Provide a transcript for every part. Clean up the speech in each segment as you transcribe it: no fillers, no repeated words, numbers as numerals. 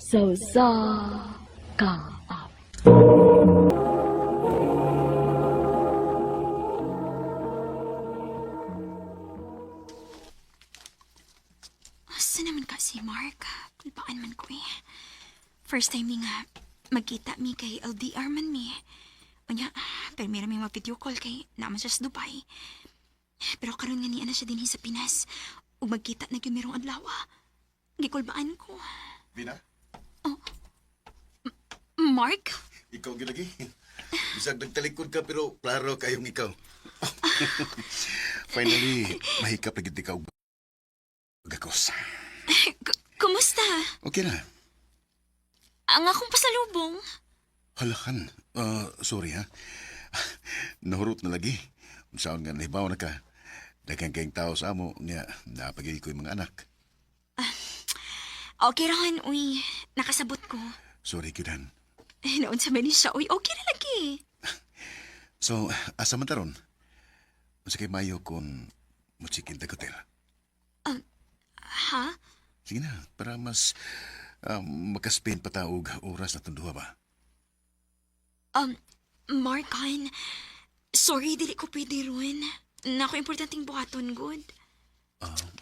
So sa kaap. Asa naman ka si Mark? Kulbaan man ko eh. First time mi nga magkita mi kay LDR man mi. Unya, pero meron mi ma-video call kay naman siya sa Dubai. Pero karon nga niya na siya dinhi sa Pinas. Ug magkita na gyud mirong adlaw. Gikulbaan ko. Vina, Mark? ikaw ginagi. Bisag nagtalikod ka pero klaro kayong ikaw. Finally, mahikap na gid ikaw. Gakos. Kumusta? Okay na. Ang akong pasalubong. Halakan. Sorry ha. Nahurot na lagi. Unsaon nga nahibaw na ka. Daghang kayong tao sa amo nga napagay ko yung mga anak. Okay rahan, uy. Nakasabot ko. Sorry, Kudan. Noon sa ni siya, uy, okay na lagi. So, asa man taron? Unsa kay mayo kung mutsikin ta hotel? Ha? Sige na, para mas makaspend pa taog oras na tunduha ba? Mark, Han. Sorry, dili ko pwede ron. Nako, importanteng buhaton, good.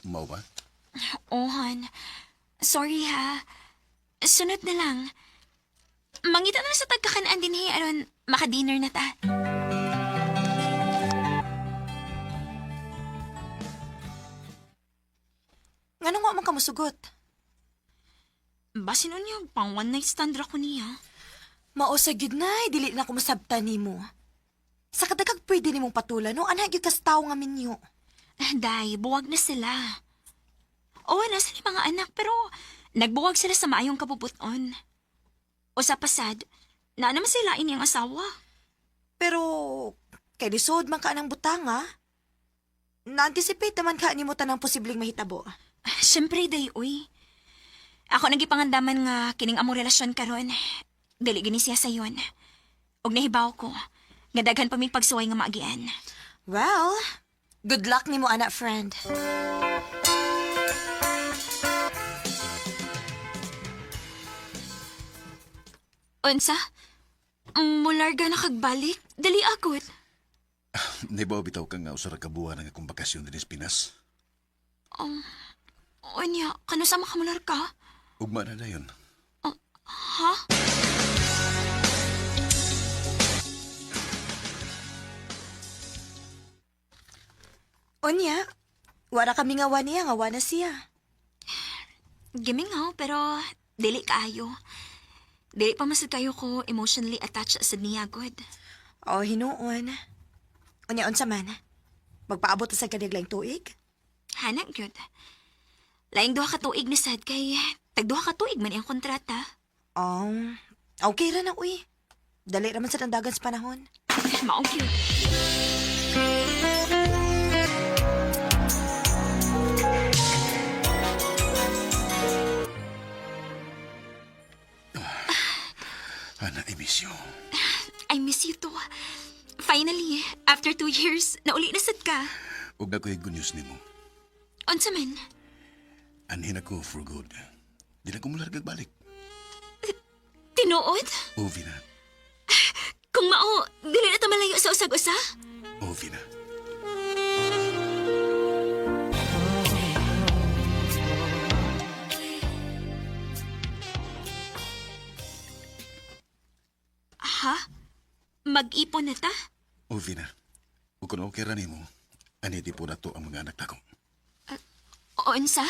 Mao ba? Oh, Han. Sorry, ha. Sunod na lang. Mangita na lang sa tagkakanaan din, hey. Aron, maka-dinner na ta. Nganong wa man ka mosugot? Basin niya, pang one night stand ra ko niya. Mao sa gyud nay, dili na ko masabtan nimo. Sa kadagag pwede nimong patulan no, ana gyud kas tawo nga minyo. Day, buwag na sila. Oo, nasa ni mga anak, pero nagbuwag sila sa maayong kabubuton. O sa pasad, na naman sila ini ang asawa. Pero kay lisod man ka ng butanga. Na-anticipate naman ka nimo tanang posibleng mahitabo. Siyempre, day, uy. Ako nagipangandaman nga kining among relasyon karon. Dili gini siya sa yon. Og nahibaw ko, nga daghan pa may pagsuway nga maagian. Well, good luck nimo anak friend. Unsa? Mularga na kagbalik? Dali agot. Nahibaw bitaw ka nga usara ka buwan ng akong bakasyon din sa Pinas. Anya, kano sa makamular ka? Ugma na na yun. Ha? Onya, wala kami nga niya, nga na siya. Gimingaw, pero dili kaayo. Dili pa masad kayo ko emotionally attached sa niya, good. O, hinuon. Onya, unsa man? Magpaabot sa kadaglang tuig? Hanak, good. Laing duha ka tuig ni sad kay tagduha ka tuig man iyang kontrata. Okay ra na, uy. Dali raman sa tandagan sa panahon. Maong cute. Ana, I miss you. I miss you too. Finally, after 2 years, nauli na sad ka. Ug na ko good news nimo. Unsa man? Anhin ako for good. Di na ko mulargag balik. Tinuod? O, Vina. Kung mao, dili na ta malayo sa usag-usa? O, Vina. Ha? Mag-ipon na ta? O, Vina. Ug kung okay ra nimo, aniti po na to ang mga anak tako. Unsa?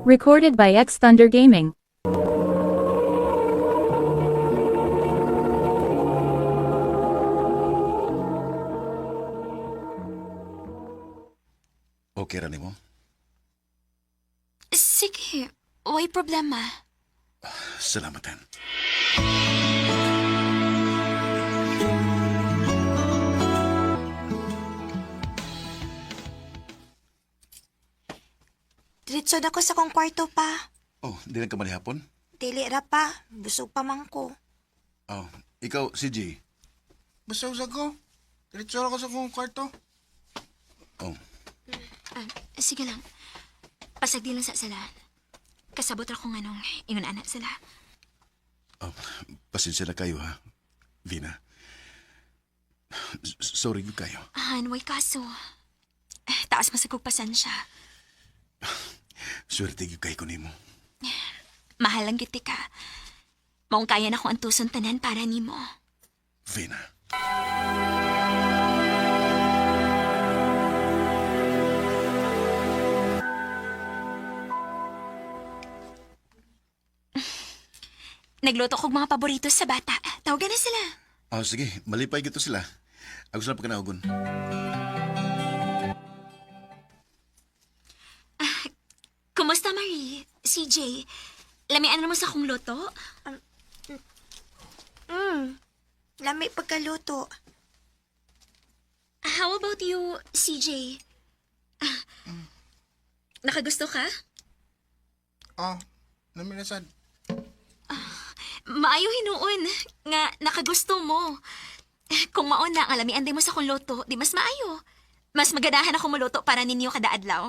Recorded by X Thunder Gaming. Okay ra nimo? Sige, way problema. Salamatan. Diretso na ko sa kong kwarto pa. Oh, di na ka malihapon? Dili ra pa. Busog pa man ko. Oh, ikaw, si G. Basta usag ko. Diretso ako sa kong kwarto. Oh, Sige lang. Pasagdi lang sa sala. Kasabot ra kong anong ingon anak sila. oh, pasensya na kayo ha, Vina. Sorry ko kayo. Han, way kaso. Taas masagog pasensya. Swerte ko kayo nimo. Mahal lang giti ka. Maong kaya na ko ang tuson tanan para nimo. Vina. Nagluto kog mga paborito sa bata. Tawagan na sila. Oh, sige, malipay gito sila. Ako sila pagkanahugon. Kumusta, Marie? CJ, lamian mo sa akong luto? Lami pagkaluto. How about you, CJ? Nakagusto ka? Oh, naminasad. Maayo hinuon nga nakagusto mo. Kung maon na ang lamian din mo sa akong luto, di mas maayo. Mas maganahan ako maluto para ninyo kada adlaw.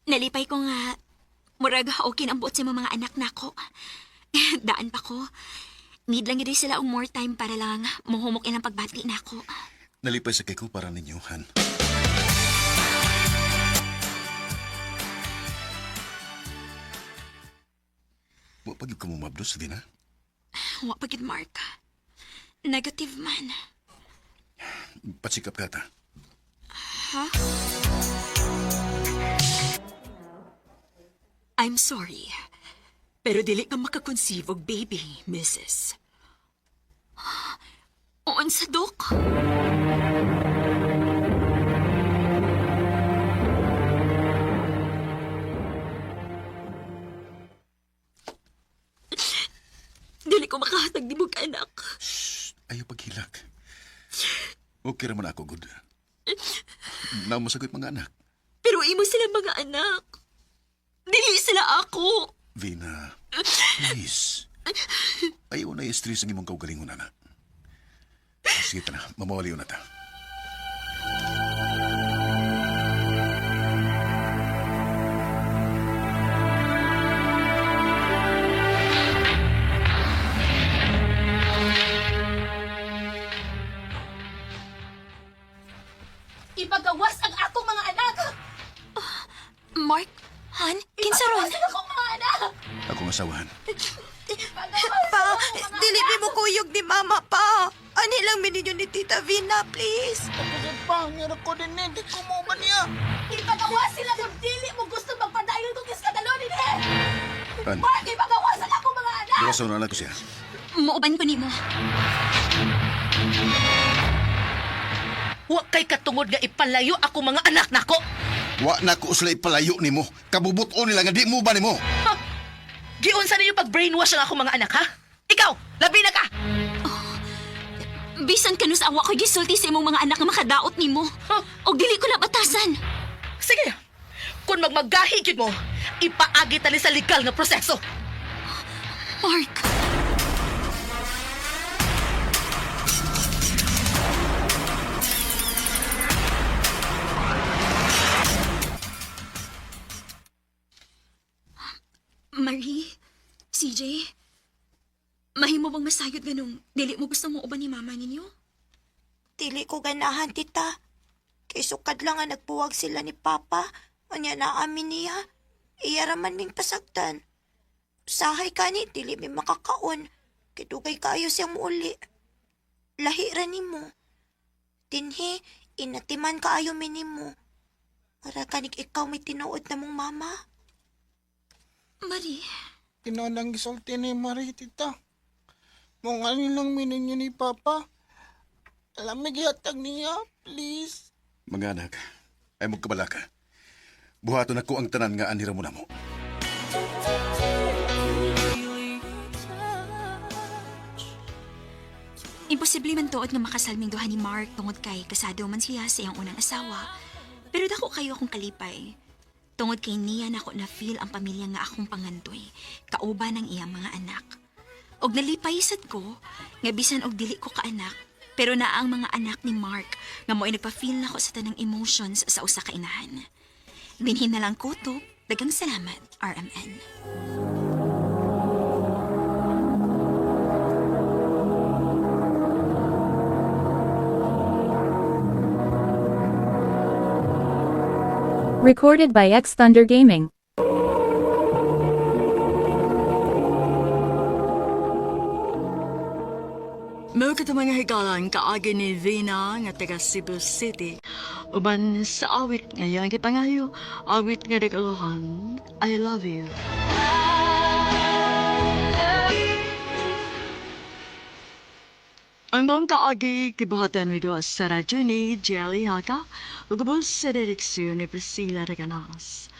Nalipay ko nga, murag okay ang buot sa mga anak nako. Daan pa ko. Need lang yun sila og more time para lang muhumok ilang pagbati nako. Nalipay sa kay ko para ninyo, Han. Wa pag ka mo mabdos, Vina. Wa pagid Mark. Negative man. Patsikap ka ta. I'm sorry, pero dili ka makakonceive og baby, Mrs. Oon sa dok. Dili ko makahatag ni mong anak. Ayaw paghilak. Okay raman ako, good. Namasagot mga anak. Pero imo sila mga anak. Dili sila ako. Vina, please. Ayaw na i-stress ang imong kaugalingon, anak. Sige ta na, mamawaliw na ta. Ipagawas ang akong mga anak. Mark, Han, kinsa ron? akong mga anak. Akong asawahan. Pa, dili mo kuyog ni mama pa. Ani lang mininyo ni Tita Vina, please. Kapag pangir ako din eh. Di ko mo ba niya? Ipagawas sila kung dili mo gusto magpadayon kong iskadalo ni Ned. Han, Ipagawas ang akong mga anak. burasaw na anak ko siya. Muuban ko nimo. Wa kay katungod nga ipalayo ako mga anak nako. Wa na ko sila ipalayo ni mo. Kabubuto nila nga di mo ba ni mo? Giunsa ninyo pag-brainwash ang akong mga anak, ha? Ikaw, labi na ka! Bisan kanus awa ko gisulti sa imong mga anak nga makadaot nimo. Og dili ko na batasan. Sige, kung magmagahi yun mo, ipaagi tali sa legal na proseso. Mark. Marie, CJ, mahimo bang masayod ganong dili mo gusto mo uban ni mama ninyo? Dili ko ganahan, tita. Kay sukad lang nga nagpuwag sila ni Papa. Anya na amin niya. Iyaraman ming pasagdan. Sahay ka ni, dili mi makakaon. Kitugay kaayo siyang muuli. Lahi ra nimo. Tinhi, inatiman kaayo minimo. Para kanig ikaw may tinuod na mong mama. Marie, Tinanang gisulti ni Marie, tita. Mong ano lang mininyo ni Papa. Alam, magihatag niya, please. Mga anak, ay magkabala ka. Buhaton ako ang tanan nga anira mo na mo. imposible man tuod nga makasalming duha ni Mark tungod kay kasado man siya sa iyang unang asawa. Pero dako kayo akong kalipay. Tungod kay niya nako na feel ang pamilya nga akong pangandoy, kauban ng iyang mga anak. Og nalipay sad ko, nga bisan og dili ko kaanak, pero naa ang mga anak ni Mark nga mo'y nagpa-feel nako sa tanang emotions sa usa ka inahan. Dinhin na lang kutob, daghang salamat, RMN. Recorded by X Thunder Gaming. Mao kita mga higalan kaagi ni Vina nga taga Cebu City. Uban sa awit ngayon kipangayo, awit nga regalohan, I love you. Ang mga kaagi kibuhatan video sa radyo ni Jelly Haka, ugabos sa direksyon ni Priscilla Reganas.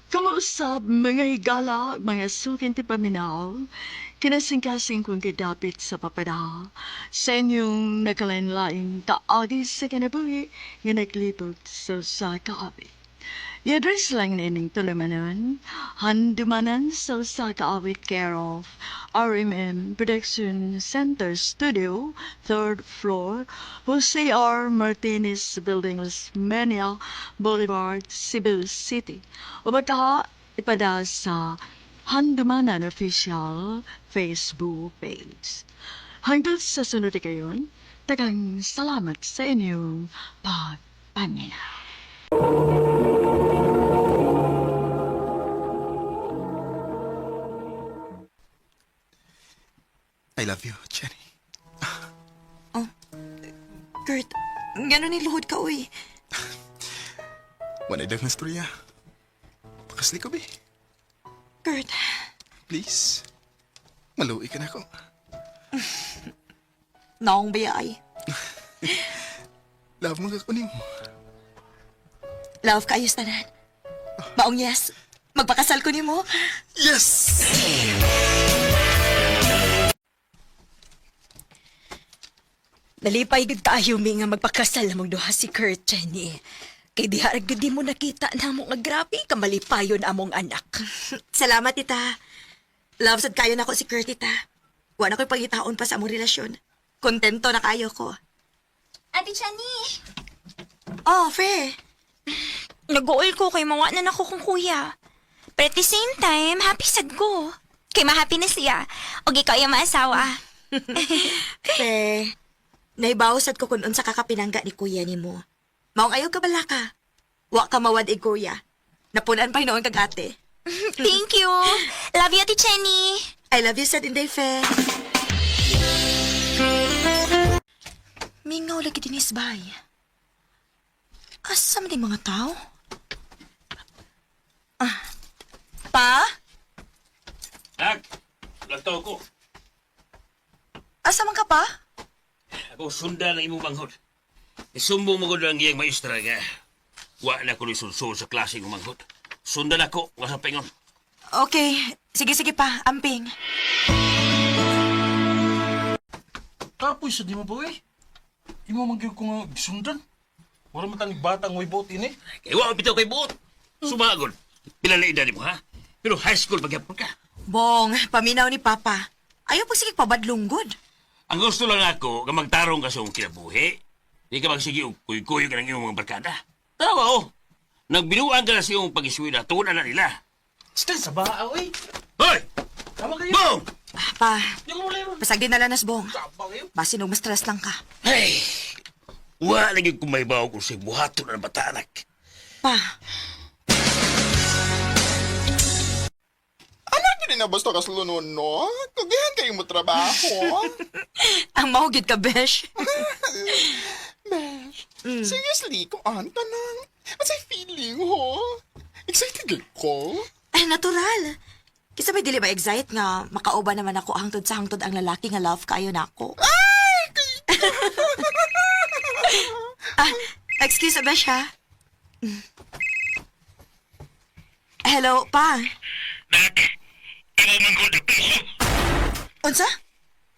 Kamuusap mga higala, mga sukin ti paminaw, kinasing-kasing kong kidapit sa papada, sa inyong nakalanlaing kaagi sa kinabuhi, nga naglibot sa kaabi. I-address lang na ining tulumanon, handumanan sa kaawit care of RMM Production Center Studio, 3rd floor, Jose R. Martinez Building, Las Mania Boulevard, Cebu City. O baka ipada sa Handumanan Official Facebook page. Hanggang sa sunod kayon, tagang salamat sa inyong pagpaminaw. I love you, Jenny. Kurt, gano'n ni luhod ka, uy. Wanay dag na storya. Pakasli ko, be. Kurt, Please. Maluwi ka na ako. naong bayay. Love mo ka kunin mo. Love kayo tanan. Maong yes, magpakasal ko ni mo. Yes! Nalipay gud kaayo mi nga magpakasal namong duha si Kurt, Jenny. Kay diha gud di mo nakita namo nga grabe ka malipayon among anak. Salamat, tita. Love sad kayo nako si Kurt, tita. Wa na ko'y pangitaon pa sa among relasyon. Kontento na kayo ko. Ate Chani! Oh, Fe. Nag-uol ko kay mawa na nako kong kuya. But at the same time, happy sad ko. Kay ma-happy na siya. O ikaw yung maasawa. Fe. Naibawsat ko kung unsa kakapinangga ni kuya ni mo. Maong ayaw ka bala ka. Wa ka mawad kuya. Napunan pa hinoon kag ate. Thank you. Love you, Ate Chani. I love you, sad inday, Fe. Mingaw lagi dinisbay. Asa man yung mga tao? Pa? Nak, lagtaw ko. Asa man ka pa? Ako sunda ng imong manghod. Isumbong mo ko lang iyang maestra nga. Wa na ko lisulsul sa klase ng manghod. Sundan ako, nga sa pingon. Okay. Sige pa, amping. Kapoy sa di mo ba, eh? Imo magyug ko nga gisundan. Wala matanig batang way boat ini. Kaya wa bitaw kay buot. Sumagod. Pilalay na mo, ha? Pero high school magyapon ka. Bong, paminaw ni Papa. Ayaw pa sige pabadlunggod. Ang gusto lang ako, nga magtarong ka sa iyong kinabuhi. Di ka magsige og kuy-kuy ka ng iyong mga barkada. Tarawa, oh. Nagbinuan ka na sa iyong pag-iswila, tunan na nila. Stan sa baa, oy. Hoy! Tama kayo. Bong! Pa, Yung mo lang. pasag din na lanas, Bong. Tama kayo. Basin og ma-stress lang ka. Hey! Wa lagi kung may bawa ko sa buhato ng batanak. Pa, Anak din na basta kaslunon, no? Kugihan kayo mo trabaho. ang mahugid ka, Besh. Besh, seriously, kung anta nang. Masay feeling, ho? Excited lang ko. Ay, natural. Kisa may dili ba excite nga makauban naman ako hangtod sa hangtod ang lalaki nga love kayo na ako. Excuse me, Besh, ha? Hello, Pa. Nak, ikaw man ko na piso. Unsa?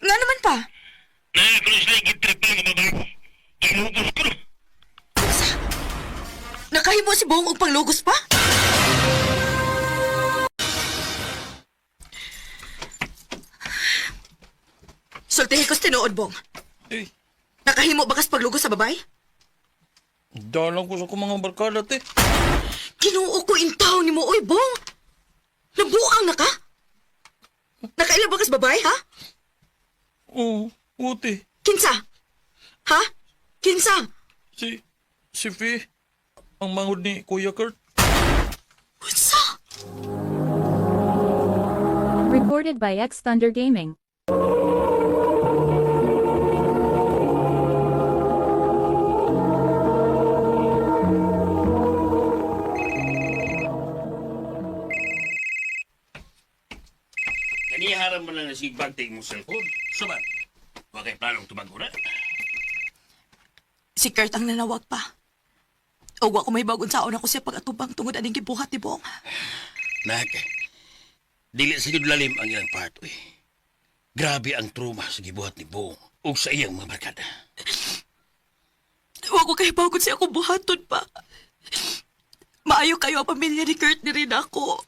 Nga naman, Pa. Nakakulis na yung trip lang ang babae. Inubos ko. Nakahimo si Bong og panglugos pa? Sultihin ko sa tinuod, Bong. Eh, Nakahimo bakas paglugo sa babay? dalang ko sa kong mga barkada, te. Kinuo ko intaw ni mo, oy, Bong. Nabuang na ka? Nakailan bakas babay, ha? Oo, te. Kinsa? Ha? Kinsa? Si Fee, ang mangod ni Kuya Kurt. Unsa? Recorded by X Thunder Gaming. Kaniharan mo lang na sigbagtay mong cellphone. Saban, wakay planong tumago na. Si Kurt ang nanawag pa. O wa ko may bagon sa ako siya pag-atubang tungod aning gibuhat ni Bong. Nak, dili sa yun lalim ang ilang part, uy. Grabe ang trauma sa gibuhat ni Bong o sa iyang mga barkada. Wa ko kay bagon siya akong buhaton pa. Maayo kayo ang pamilya ni Kurt ni rin ako.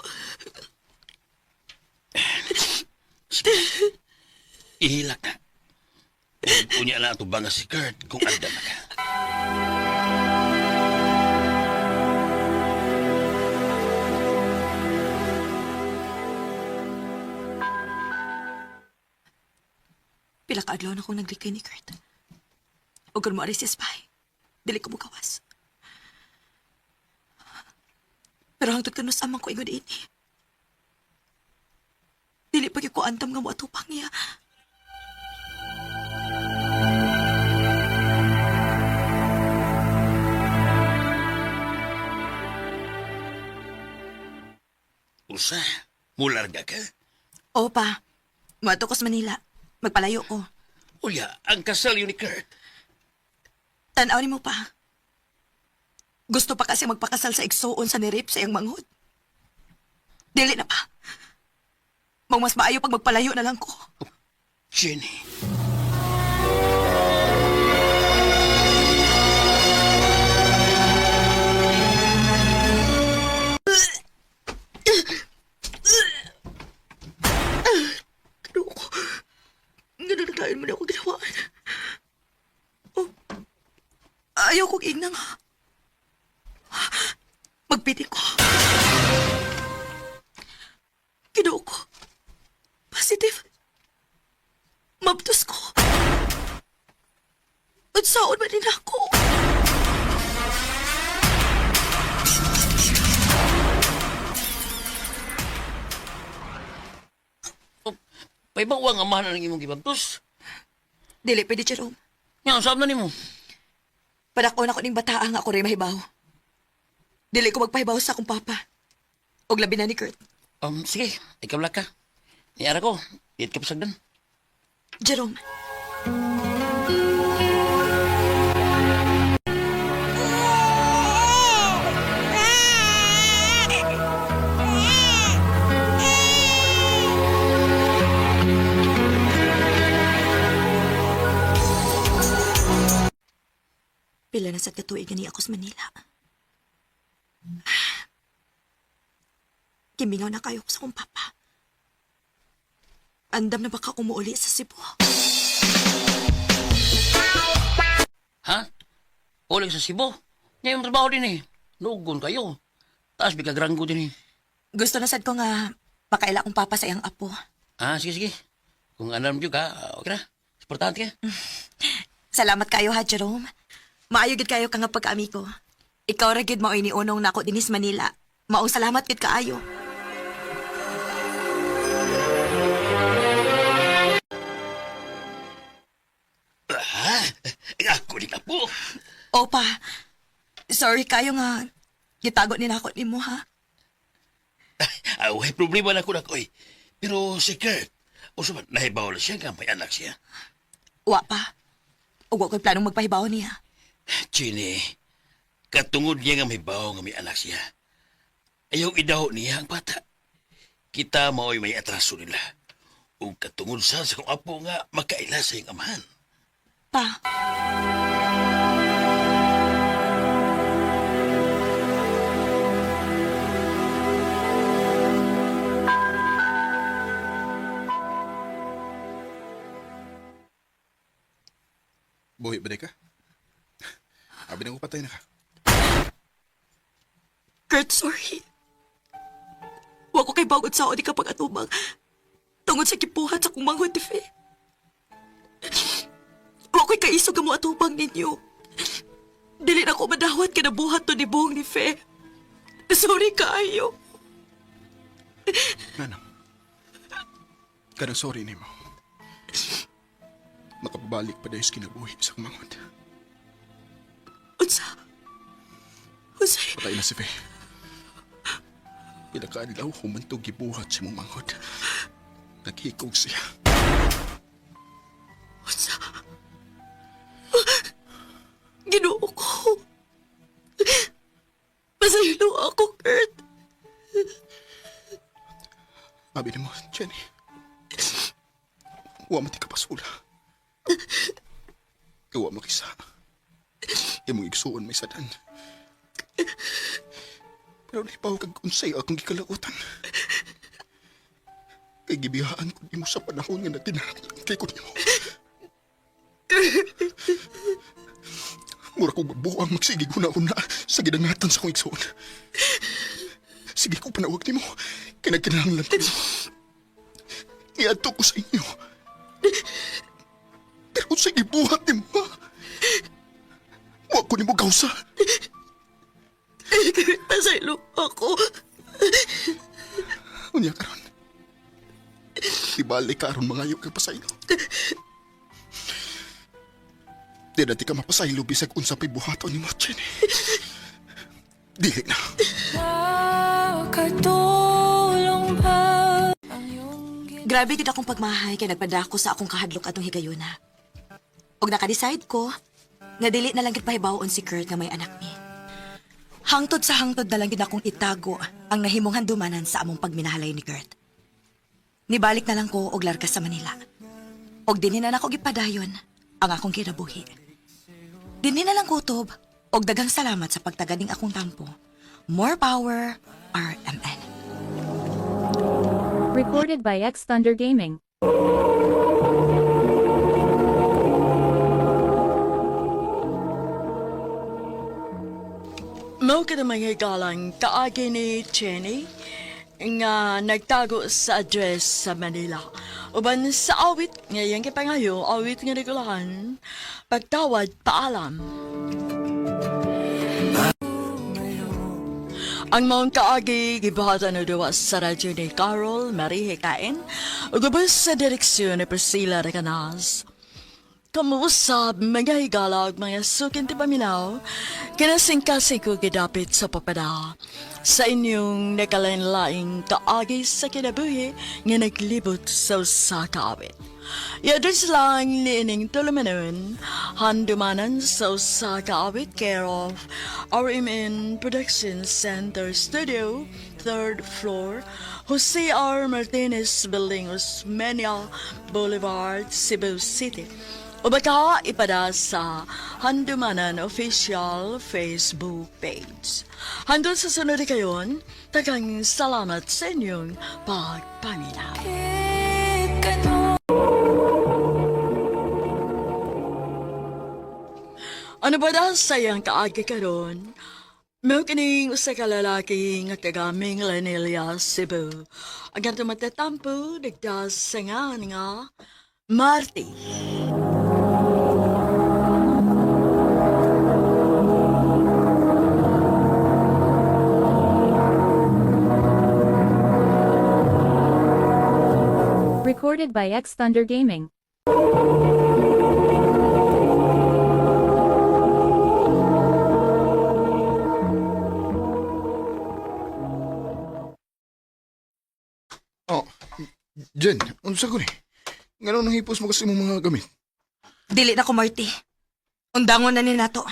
Ihilak na. Unya na ito banga si Kurt kung anda na ka. Pila ka adlaw na akong naglikay ni Kurt. O kung mo aris siya spy, dili ko mugawas. Pero hangtod kanus amang ko ingod ini. Dili pa ko antam nga mo atupang niya. Usa, mularga ka. O pa, mato ko sa Manila. Magpalayo ko. Ulya, ang kasal yun ni Kurt. Tanaw ni mo pa. Gusto pa kasi magpakasal sa igsoon sa nirip sa iyang manghod. Dili na pa. Mang mas maayo pag magpalayo na lang ko. Jenny. Ano ko? Nananaglayan mo na ako ginawaan. Oh, ayaw kong inang. Magpiti ko. Ginoo ko. Positive. Mabtos ko. At saon ba din ako? May bawang amahan ng imong gibantos. Dili, pwede, Jerome. Nga, saan na ni mo? Padako na ko ning bataa nga ako rin mahibaw. Dili ko magpahibaw sa akong papa. Og labi na ni Kurt. Sige, ikaw lang ka. Niara ko, diit ka pasagdan. Jerome. Pila na sa katuig ni ako sa Manila. Kimingaw na kayo ko sa akong papa. Andam na baka umuuli sa Cebu. Ha? Uling sa Cebu? Ngayon trabaho din eh. Lugon kayo. Taas bigla granggo din eh. Gusto na sad ko nga makaila akong papa sa iyang apo. Sige. Kung alam nyo ka, okay na. Importante ka. Salamat kayo ha, Jerome. Maayo gid kayo ka nga pagkaami ko. Ikaw ra gid mao iniunong nako dinis Manila. Maong salamat gid kaayo. Ako din na po. Opa, sorry kayo nga gitago ni nako nimo ha. May problema na ko na ko eh. Pero si Kurt, o saman, nahibaw na siya nga may anak siya. Wa pa. Ug wa ko'y planong magpahibaw niya. Chini, katungod niya nga may bawo nga may anak siya. Ayaw idaho niya ang bata. Kita mao'y may atraso nila. O katungod sa kong apo nga makaila sa iyong amahan. Pa. Buhi ba ka? Abi na ko patay na ka. Kurt, sorry. Wa ko kay bawod sa di ka pag-atubang. Tungod sa kipuhan sa kong manghod, Tife. Wa ko'y kaisog ka mo atubang ninyo. Dili na ko madawat ka na buhat to ni Bong ni Fe. Sorry kaayo. Nanang. Kanang sorry ni mo. Makapabalik pa dahil sa kinabuhi sa kumangod. Unsa? Unsay? Patay na si Faye. Pinakaadlaw humantog gibuhat si mong manghod. Naghikog siya. Unsa? Ginoo ko. Masaylo ako, Kurt. Abi ni mo, Jenny. Huwag mati ka pasula. Huwag mo kisa. Imong igsuon may sadan. Pero naipaw kag unsay akong gikalautan. Kay gibihaan ko nimo sa panahon nga natinakay ko nimo. Mura ko buang magsigig una-una sa gidangatan sa kong igsuon. Sige ko panawag nimo. Kinagkinahanglan ko nimo. Iadto ko sa inyo. Pero sa gibuhat nimo, huwag ko nimo kausa. Masaylo ako. Unya karon. Ibalik karon mangayo ka pasaylo. Di na ti ka mapasaylo bisag unsa pa'y buhaton ni mo, Jenny. Dili na. Grabe gid akong pagmahay kay nagpadako sa akong kahadlok atong higayuna. Og naka-decide ko nga dili na lang gid pahibawon si Kurt nga may anak ni. Hangtod sa hangtod na lang gid akong itago ang nahimong handumanan sa among pagminahalay ni Kurt. Nibalik na lang ko og larga sa Manila. Og dinhi na nako gipadayon ang akong kinabuhi. Dinhi na lang kutob og daghang salamat sa pagtaganing akong tampo. More power, RMN. Recorded by X Thunder Gaming. Mao ka na mga galang kaagi ni Jenny nga nagtago sa address sa Manila. Uban sa awit ngayang kipangayo, awit nga nagulahan, pagtawad paalam. Ang maong kaagi, gibuhatan na dawa sa radyo ni Carol Marie Hikain, ugubos sa direksyon ni Priscilla Recanas. Kamuusap, mga higalag, mga sukin ti paminaw, kinasingkasing ko gidapit sa papada. Sa inyong nakalain-laing kaagi sa kinabuhi nga naglibot sa usa ka awit. I-address lang liining tulumanon, handumanan sa usa ka awit care of RMN Production Center Studio, 3rd floor, Jose R. Martinez Building, Osmeña Boulevard, Cebu City. O baka ipada sa Handumanan Official Facebook page. Hanggang sa sunod kayon, tagang salamat sa inyong pagpaminaw. Ano ba daw sayang kaagi karon? May kining usa ka lalaki nga tagaming Lanelia, Cebu. Agar tumatatampo, nagdas sa nga Marty. Recorded by X Thunder Gaming. Oh, Jen, unsa ko ni? Ngano nang hipos mo kasi mong mga gamit? Dili na ko, Marty. Undangon na ni nato.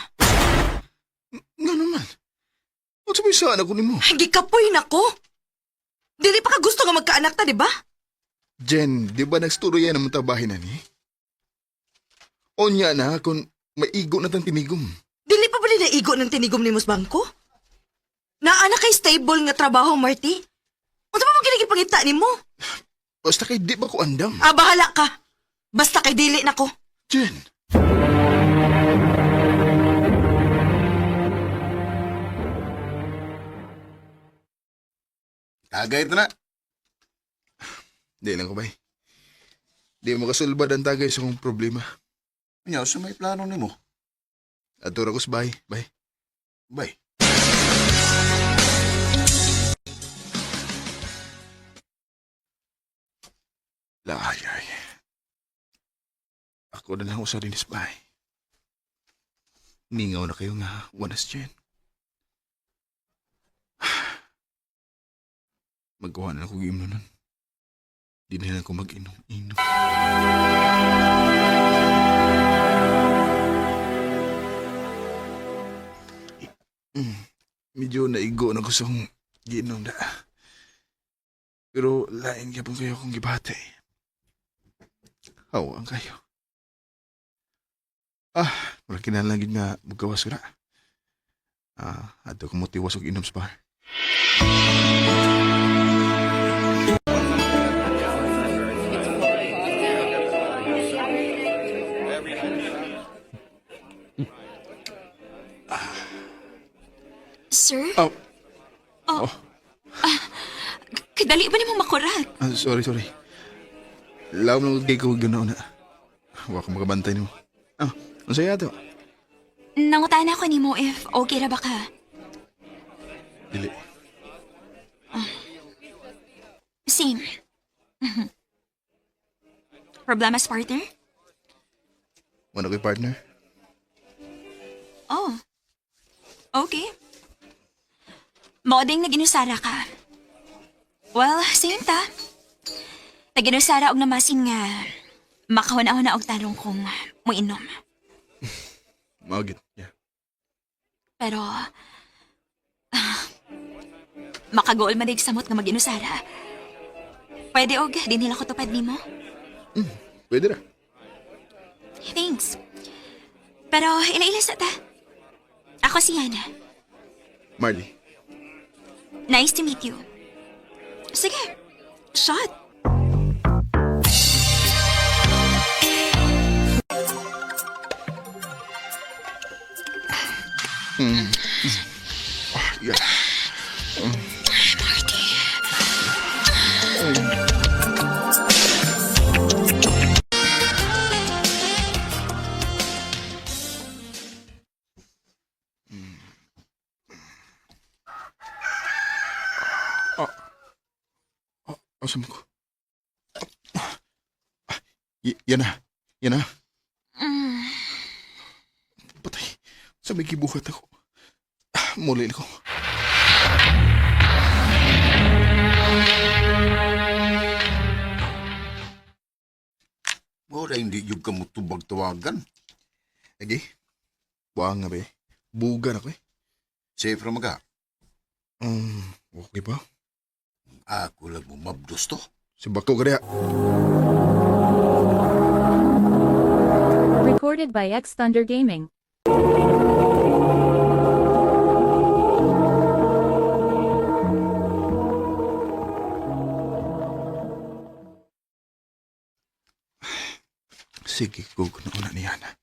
Nga naman. Unsa may saan ako ni mo? Gikapoy na ko. Dili pa ka gusto nga magkaanak ta, di ba? Jen, di ba nagsturo yan ang matabahin na ni? Onya na kung maigo na tang tinigom. Dili pa ba naigo ng tinigom ni Mus Bangko? Naana kay stable nga trabaho, Marty? Unsa pa mo ginigipangita ni mo? Basta kay di ba ko andam? Bahala ka. Basta kay dili na ko. Jen. Tagay ito na. Di lang ko, bay. Di mo kasulbad ang tagay sa kong problema. Nya, sa may plano ni mo. Atura ko sa bay, bay. Bay. Ay. Ako na lang usa din sa bay. Ningaw na kayo nga, wanas dyan. Magawa na ako giimno nun. Di na lang ko mag-inom-inom. Medyo naigo na ko sa kong giinom na. Pero lain ka pong kayo kong gibate. Hawaan kayo. Wala kinalangin nga magkawas ko na. Ato kong motiwas og inom sa bar. Sir? Oh. Kadali ba ni mo makurat? Sorry. Laom lang kay ko ganoon na. Wa ko makabantay nimo. Ano sa'yo ato? Nangutaan ako ni mo if okay ra ba ka? Dili. Same. Problema sa partner? Wala ko'y partner? Oh. Okay. Mauding naginusara ka. Well, same ta. Naginusara og namasin nga makahuna-huna og talong kong muinom. Maugit, yeah. Pero makagool manig samot nga maginusara. Pwede og di nila ko tupad nimo? Pwede ra. Thanks. Pero ila-ilas na ta. Ako si Hana. Marley. Nice to meet you. Sige, shot. Yeah. Marty. Asam ko. Yan na. Patay. Sa may kibuhat ako. Muli ko. Wala hindi yung kamutubag-tawagan. Lagi. Buang nga ba eh. Buga na ko eh. Safe ra maga. Okay ba? Ako lang mo mabdos to. Si Bako kaya. Recorded by X Thunder Gaming. Sige, ko na una ni Hana.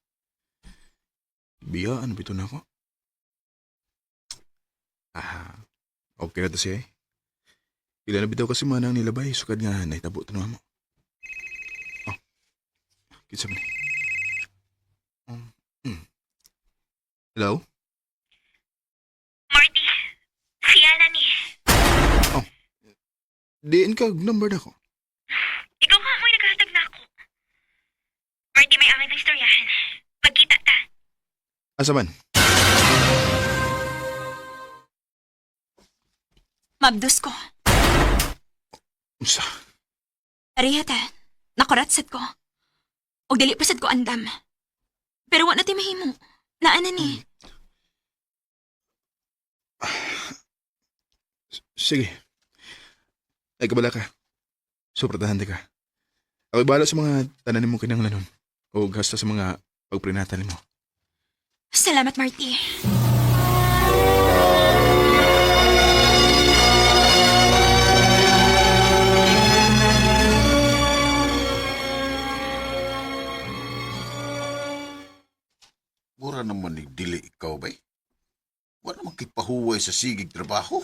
Biyaan bito na ako. Okay na to siya eh. Pila na bitaw kasi manang nilabay, sukad nga naitabo tanong mo. Kitsa mo ni. Hello? Marty, si Hana ni. Diin ka, number na ko. Ikaw nga mo'y naghahatag na ako. Marty, may angin ng istoryahan. Magkita ta. Asa man? Mabdus ko. Unsa? Arihata, nakuratsat ko. O dili pasad ko andam. Pero wa na ti mahimo. Naana ni. Sige. Ay kabala ka. Suportahan ka. Ako'y bahala sa mga tananin mo kinanglanon. O hasta sa mga pagprenatal mo. Salamat, Marty. Mura naman nigdili ikaw bay. Wala naman kipahuway sa sigig trabaho.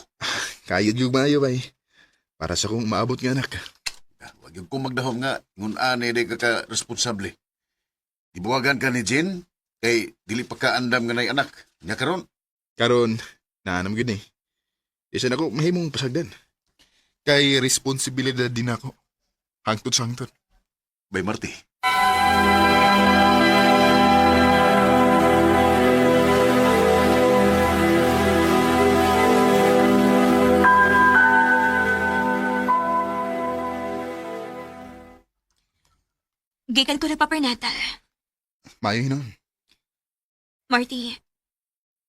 Kayod yung mayo ba eh. Para sa kong maabot nga anak. Wag yung kung magdahom nga, ngun ane di ka ka responsable. Ibuwagan ka ni Jen, kay dili pa ka andam nga nay anak. Nya karon, Karon, naanam gid eh. Isa na ko mahimong pasagdan. Kay responsibilidad din ako. Hangtod sa hangtod. bay Marty. Gikan ko na papernatal. Maayo hinon. Marty,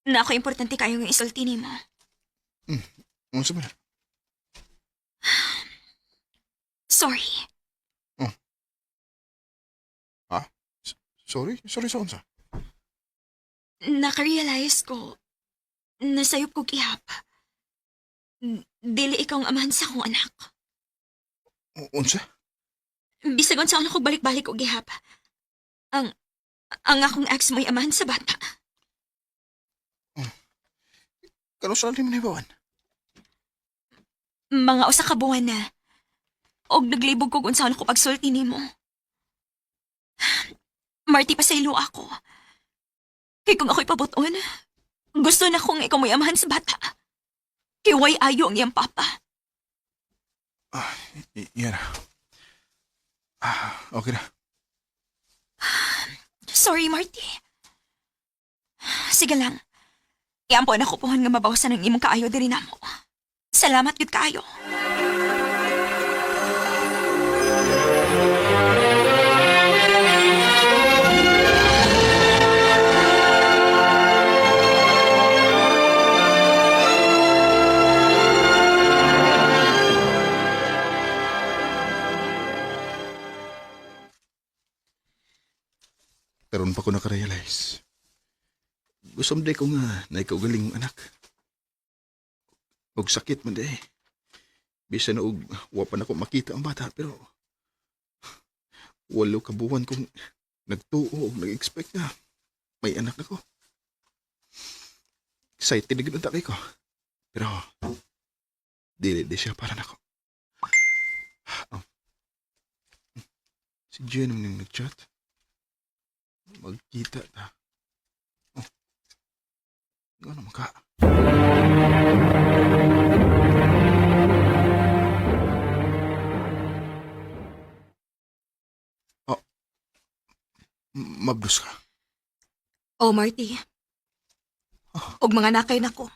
na ako importante kayo ng isulti ni mo. Ano sa ba? Sorry. Sorry sa unsa. Nakarealize ko, nasayop ko gihap. Dili ikaw ang amahan sa akong anak. Unsa? Bisag unsa ako balik-balik og gihap. Ang akong ex mo'y amahan sa bata. Kano sa alim ni Bawan? Mga usa ka buwan na. Og naglibog ko kung saan ko pagsulti nimo. Marty, pasaylo ako. Kay kung ako'y pabuton, gusto na kong ikaw mo'y amahan sa bata. Kay way ayo ang iyang papa. Yan. Okay na. Sorry, Marty. Sige lang. Iampo na ko puhan nga mabawasan ang imong kaayo diri namo. Salamat gud kaayo. Karon pa ko nakarealize. Gusto mo ko nga na ikaw galing anak. Og sakit man day. Bisa na og wapan ako makita ang bata pero 8 kabuwan kong nagtuo og nag-expect na may anak na ko. Excited na gano'n takay ko. Pero dili siya para na ko. Si Jen ang nag-chat. Magkita ta. Nga naman ka. Mabdos ka. Oh, Marty. Og mga nakay nako.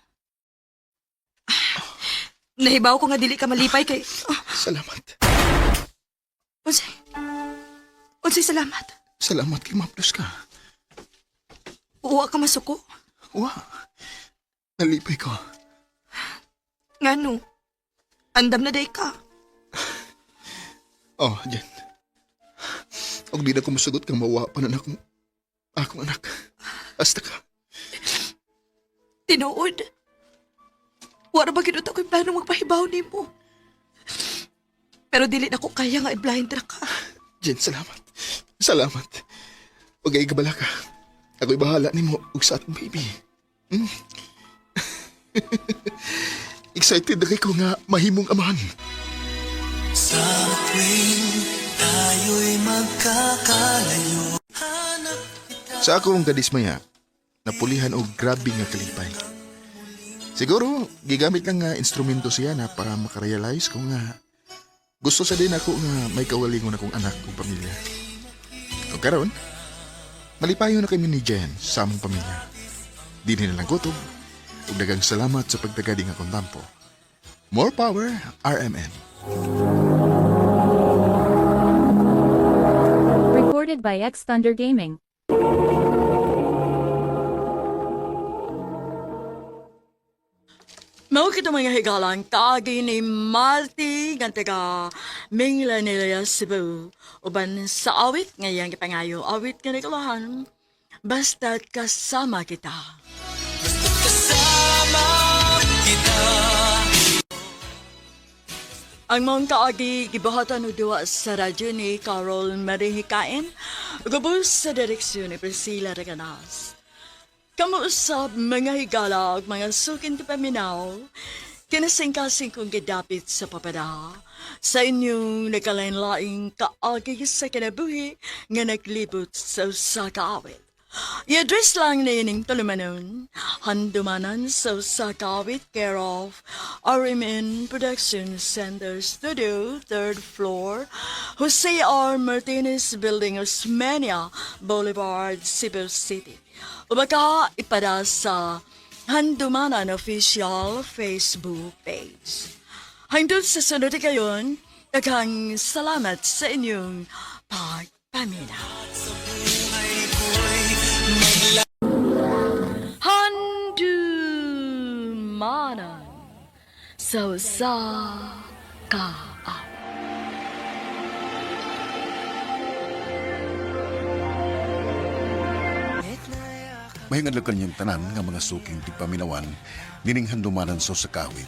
Nahibaw ko nga dili ka malipay kay... Salamat. Unsay salamat. Salamat kay mabdos ka. Uwa ka masuko. Wa. Nalipay ko. Ngano? Andam na day ka. Oh, Jen. Og di na ko masugot kang mawa pa na akong anak. Hasta ka. Tinuod. Wala ba ginut ako'y plano magpahibaw ni mo? Pero dili na ko kaya nga i-blind ra ka. Jen, salamat. Salamat. Huwag ay kabala ka. Ako'y bahala ni mo ug sa atong baby. Excited na kay ko nga mahimong amahan. Sa tuwing tayo'y magkakalayo. Sa akong kadismaya, napulihan og grabe nga kalipay. Siguro, gigamit lang nga instrumento siya na para makarealize ko nga gusto sa din ako nga may kawalingon akong anak kong pamilya. O karon, malipayo na kami ni Jen sa among pamilya. Di na lang kutob, ug daghang salamat sa pagtagading akong tampo. More power, RMN. Recorded by X Thunder Gaming. Mao kita mga higalang kaagi ni Marty nga taga Mingla nila Cebu. Uban sa awit ngayang kipangayo awit nga nagalahan. Basta kasama kita. Kasama kita. Ang mong kaagi gibahatan o duwa sa radyo ni Carol Marihikain. Gabos sa direksyon ni Priscilla Reganas. Kamuusap mga higala ug mga sukin ti paminaw. Kinasing-kasing kong gidapit sa papada sa inyong nakalain-laing kaagi sa kinabuhi nga naglibot sa usa ka awit. I-address lang na ining tulumanon, handumanan sa usa ka awit care of RMN Production Center Studio, 3rd floor, Jose R. Martinez Building, Osmeña Boulevard, Cebu City. Umaka ipada sa Handumanan Official Facebook page. Hangtod sa sunod kayon, daghang salamat sa inyong pagpamina. Handumanan sa usa ka awit. Mahingad lang kanyang tanan nga mga suking tipaminawan nining handumanan sa sakawit.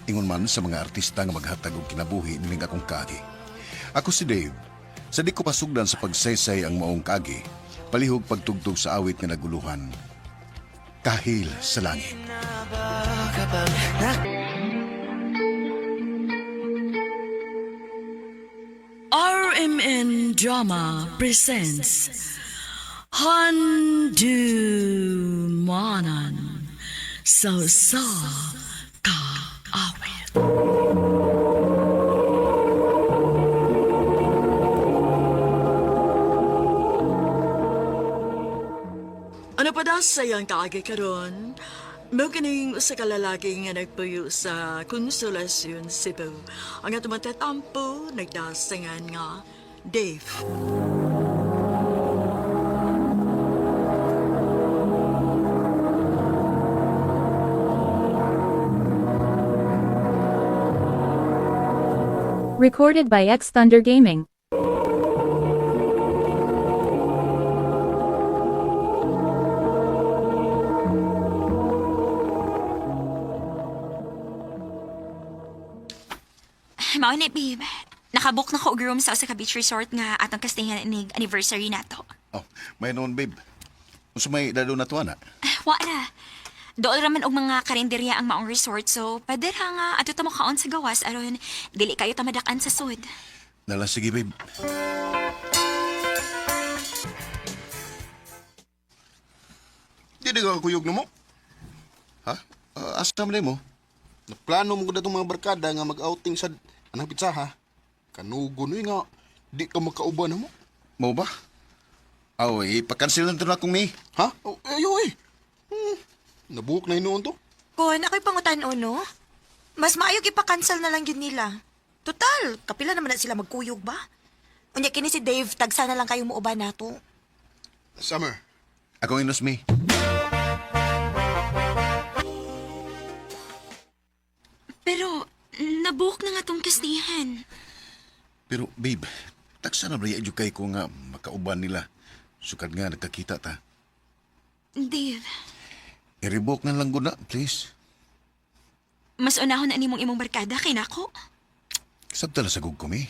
Ingon man sa mga artista nga maghatag og kinabuhi nining akong kagi. Ako si Dave. Sa di ko pasugdan sa pagsaysay ang maong kagi, palihog pagtugtog sa awit nga naguluhan. Kahil sa langit. RMN Drama presents Handumanan sa usa ka awit. Ano pa daw sayang kaagi karon? Mao kining usa ka lalaki nga nagpuyo sa Konsolasyon, Cebu. Ang atong matatampo nagdasangan nga Dave. Recorded by X Thunder Gaming. Mao ni babe. Nakabook na ko og room sa usa ka beach resort nga atong kastingan inig anniversary nato. Oh, may noon babe. Kung sumay dado na to ana. Wa na. Dool raman og mga karinderya ang maong resort so pwede ra nga ato ta mo kaon sa gawas aron dili kayo ta madakan sa sud. Nala sige babe. Di ka kuyog na mo. Ha? Asa man mo? Naplano mo ko na itong mga barkada nga mag-outing sa anang pizza ha. Kanugo no nga, di ka makauban na mo. Mo ba? Aw, ipakansil na ito na akong ni. Ha? Oh, ayo eh. Nabuhok na hinuon to. Kun, ako'y pangutan-o, no? Mas maayog ipakansel na lang yun nila. Total, kapila naman na sila magkuyog ba? Unya kini si Dave, tagsa na lang kayo muuban nato. Summer. Akong inosmi. Pero nabook na nga tong kastingan. Pero babe, taksa na ba yung kay ko nga makauban nila. Sukad nga nagkakita ta. Dave, I-revoke na lang ko na, please. mas unahon na nimong imong barkada kay nako. Sabta na sa gugkom eh.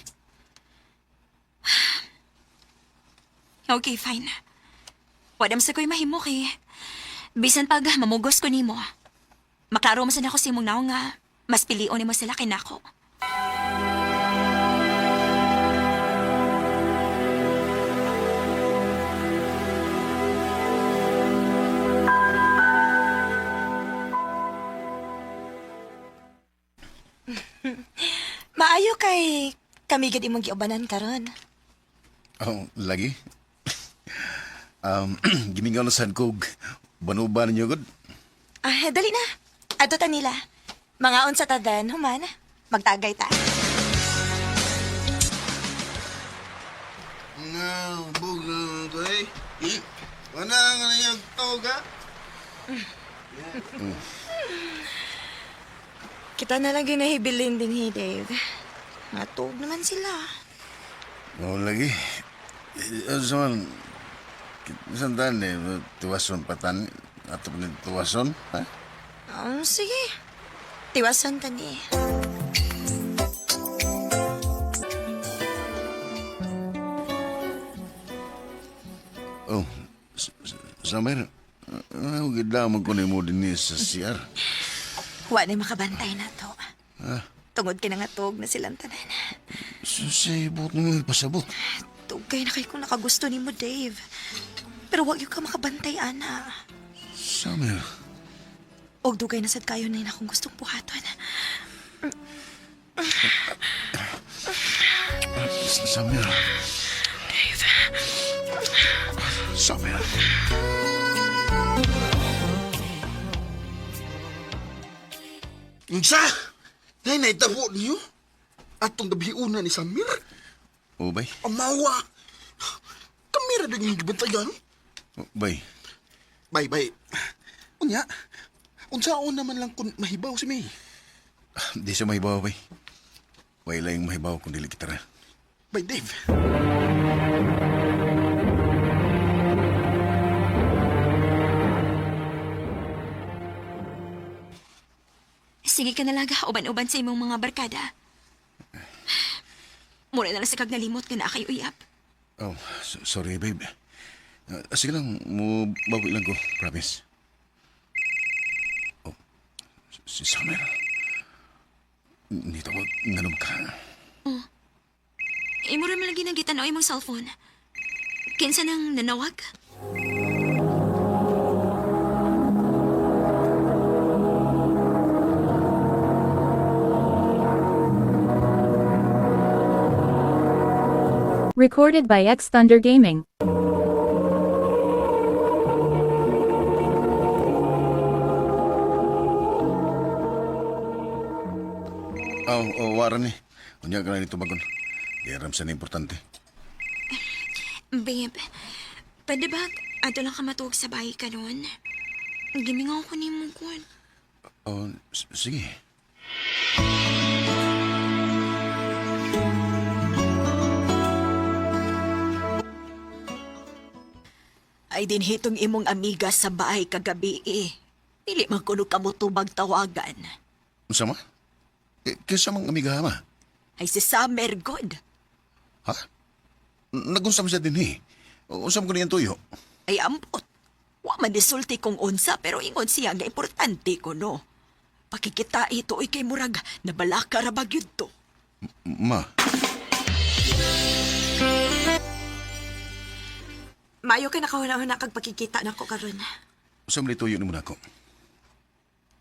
Okay, fine. Wadam sa ko'y mahimo kay bisan pag mamugos ko nimo. Maklaro mo sa nako si imong naong nga mas pilion nimo sila kay nako. Maayo kay kami gid imong giubanan karon. Oh, lagi? Gimingaw na saan kog. Banuban niyo god? Ah, dali na. Adto ta nila. Mga unsa ta dan, human. Magtagay ta. Nga, bug na ito eh. Wala nga na yung toga. Kita na lang ginahibilin din, hey, Dave. Matug naman sila. Oh, lagi. Saan? Saan tan eh? Tuwason patan? Ato pa tuwason? Ha? Sige. Tiwasan ta ni. Oh, Samer, gidamag ko na mo din sa CR. Wa na makabantay na to. Tungod ka na nga tuog na silang tanan. Susibot nga pasabot. Tugay na kay kung nakagusto ni mo, Dave. Pero wag yung ka makabantay, ana. Summer. Og dugay na sad kayo na akong gustong buhaton. Summer. Summer. Unsa? Nay naitabo niyo? Atong gabi una ni Samir? O, bay. Amawa! Kamera din yung gibantayan. Bay. Bay. Unya, unsaon naman lang kung mahibaw si May. Di siya mahibaw, bay. Wala yung mahibaw kung dili kita ra. Bay, Dave. Sige ka nalaga, uban-uban sa imong mga barkada. Mura na lang sa kag nalimot nga na kay uyap. Oh, sorry, babe. Sige lang, mo bawi lang ko, promise. Oh, si Summer. Hindi tawag, nanom ka. Imo ra man lagi nang gitanaw imong cellphone. Kinsa nang nanawag? Recorded by X Thunder Gaming. Waran ni. Unya ka na nito bagon. Diaram sa na importante. Babe, pwede ba ato lang ka matuog sa bahay ka nun? Gimingaw ko ni mo kun. Oh, sige. Ay dinhitong imong amiga sa bahay kagabi eh. Dili man kuno kamo tubag tawagan. Unsa ma? Kinsa mang amiga ma? Ay si Summer God. Ha? Nagunsa mo siya din eh. Unsa mo ko niyan tuyo? Ay ambot. Wa man disulti kong unsa pero ingon siya nga importante ko no. Pakikita ito ay kay murag nabalaka ra bagyud to. Ma, Mayo kay nakahuna-huna kag pakikita nako karon. unsa man tuyo nimo nako?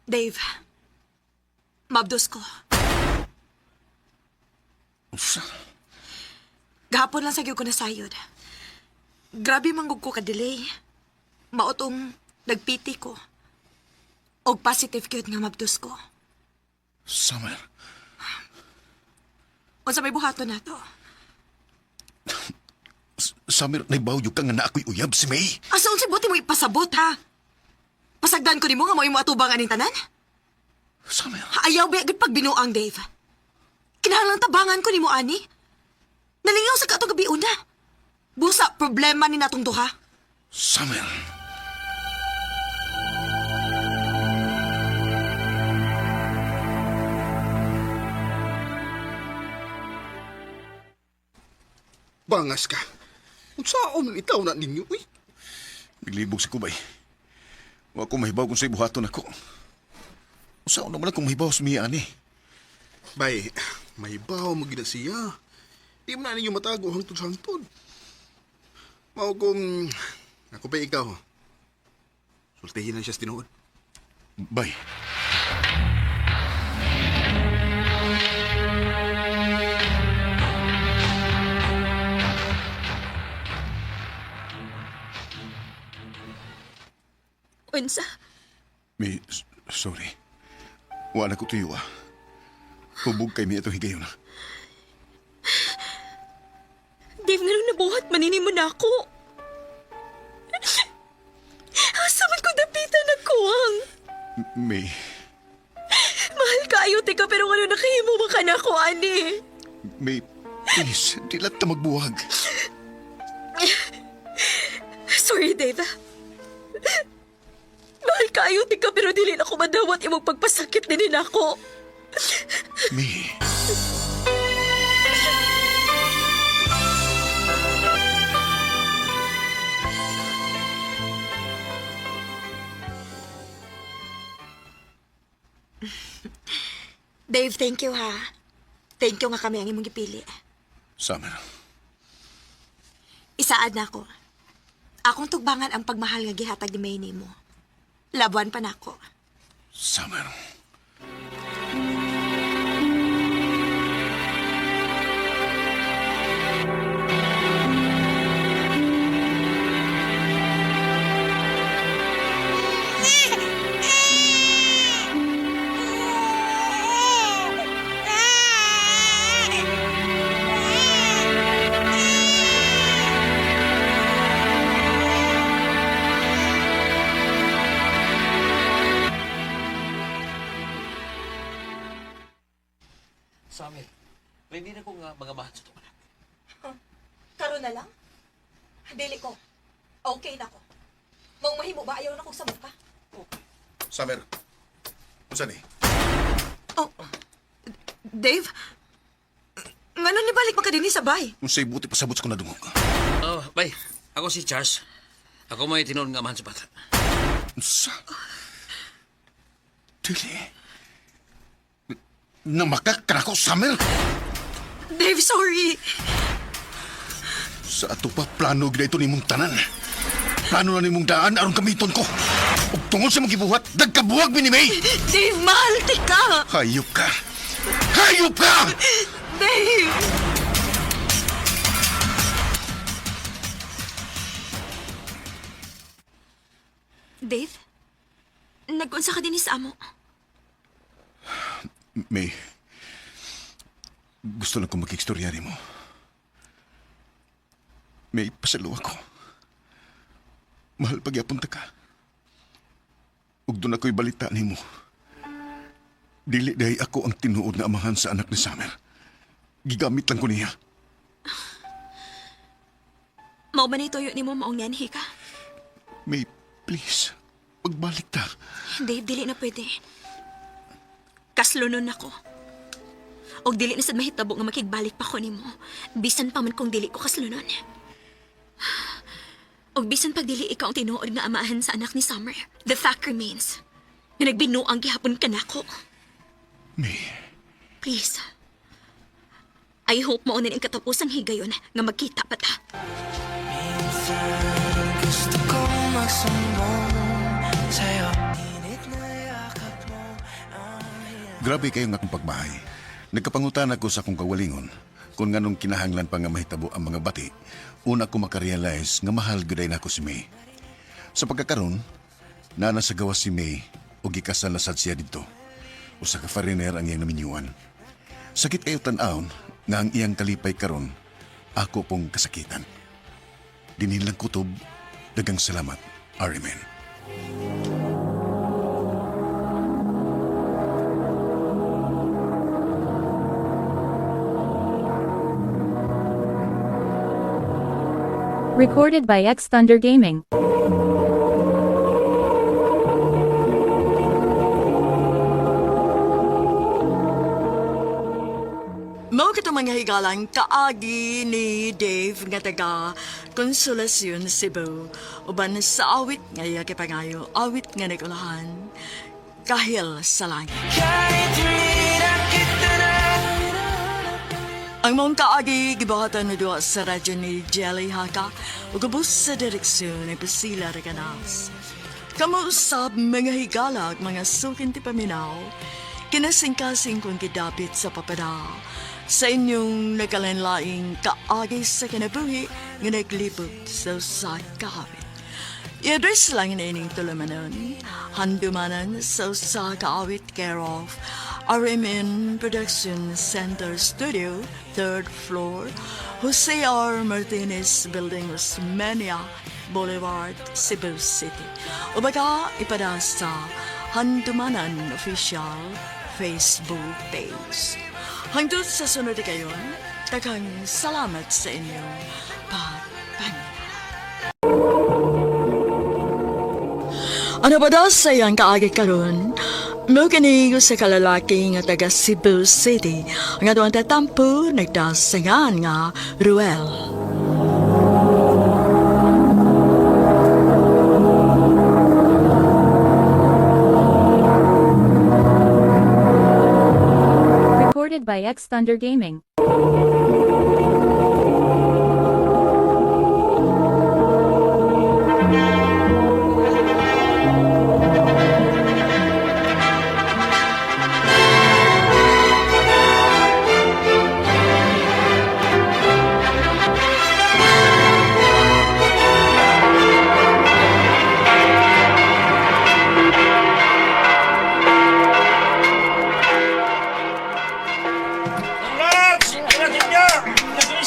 Dave. Mabdos ko. Unsa? Gahapon lang sa gyud ko nasayod. Grabe manggug ko ka-delay. Maotong nagpiti ko. Og positive gyud nga mabdos ko. Summer. Unsa may buhaton nato? Summer, naibawyo ka nga na ako'y uyab si May. Asa unsa buti mo ipasabot ha? Pasagdan ko nimo nga mo imo atubang aning tanan? Summer. Ayaw ba agad pag binuang, Dave? Kinahanglang tabangan ko nimo ani. Nalingaw sa kato gabi una. Busa problema ni natong duha. Summer. Bangas ka. Unsaon man itaw na ninyo, uy? Naglibog si Kubay. Wa ko mahibaw kung sa'y buhaton ako. Saan naman akong mahibaw sa miya ani? Bay, may baw magina siya. Di mo na ninyo matago hangtod-hangtod. Mao kung ako pa ikaw. Sultihin na siya sa tinuod. Bay. Unsa? May, sorry. Wala ko tuyo ah. Hubog kay mi ito higayon na. Dave, nga nung nabuhat manini mo na ako. Asa man ko dapitan nagkuwang. May, Mahal kayo, tika, pero ano nakahimo ba ka na ako, ani? May, please, di lang ta magbuwag. Sorry, Dave. Mahal kayo, tika, pero dili na ako madawat imong pagpasakit din ako. May, Dave, thank you ha. Thank you nga kami ang imong gipili. Summer, Isaad na ako. Akong tugbangan ang pagmahal nga gihatag ni May nimo. Labuan pa nako. Summer. Summer, ready na ko nga mga mahal sa tumanan. Karon na lang? Dili ko. Okay na ko. Mong mahimo ba ayaw na kong sabot pa? Summer. Unsa ni? Oh, Dave? Ngano ni balik ka din sa bay? Unsay buti pasabot sa kung nadungog. Oh, bay. Ako si Charles. Ako may tinuod nga mahal sa bata. Unsa? Dili. Namakak ka na ko, Summer. Dave, sorry. Sa ato pa plano gina ito ni mong tanan. Plano na ni mong daan aron kamiton ko. Ug tungod sa magibuhat, dagkabuwag mi ni May. Dave, mahal ka! Hayop ka! Hayop ka! Dave! Dave? Nag-unsa ka din sa amo? May, gusto lang kong makikstorya ni mo. May, pasalo ako. Mahal pagyapon ta ka. Ug doon ako'y balita ni mo. Dili dahi ako ang tinuod na amahan sa anak ni Summer. Gigamit lang ko niya. Mao ba ni tuyo ni mo maong nanhi ka? May, please, pagbalik ta. Dave, dili na pwede. Kaslunon ako. Og dili na sad mahitabo nga makigbalik pa ko nimo. Bisan pa man kung dili ko kaslunon. Og bisan pag dili ikaw ang tinuod nga amahan sa anak ni Summer, the fact remains nga nagbinuang gihapon ka nako. May, Please. I hope maunin ang katapusang higayon nga magkita pa ta. Gusto kong magsumbong sa'yo. Init na yakap mo. grabe kayo nga akong pagbahay. Nagkapangutan ako sa akong kawalingon kung nganong kinahanglan pa nga mahitabo ang mga bati. Una ko makarealize nga mahal gaday na ako si May. Sa pagkakaroon, nana sa gawas si May o gikasal na sad siya dito. Usa ka foreigner ang iyang naminyuan. Sakit kayo tan-aon nga ang iyang kalipay karon ako pong kasakitan. Dinhin lang kutob, dagang salamat, Arimen. Recorded by X Thunder Gaming. Mao kitong mga higalang kaagi ni Dave nga taga Konsolasyon, Cebu. Uban sa awit nga iya kipangayo, awit nga nagulahan. Kahil sa langit. Kahit humira kita na. Ang mong kaagi gibahatan na doon sa radyo ni Jelly Haka o gabos sa direksyon ni Priscilla Reganas. Kamuusap mga higalag, mga sukin ti paminaw, kinasingkasing kong gidapit sa papada sa inyong nagalanlaing kaagi sa kinabuhi nga naglibot sa kahapit. I-address lang na ining tulamanon, handumanan sa kaawit care of RMN Production Center Studio, 3rd floor, Jose R. Martinez Building, Osmeña Boulevard, Cebu City. O baka ipada sa Handumanan Official Facebook page. Hangtod sa sunod kayon, taghang salamat sa inyong pagpahinga. Ano ba daw sa iyang kaagi karon? Mo kanigo sa kalalaki nga taga Cebu City, nga doon tatampo nagdasangan nga Ruel. by X Thunder Gaming.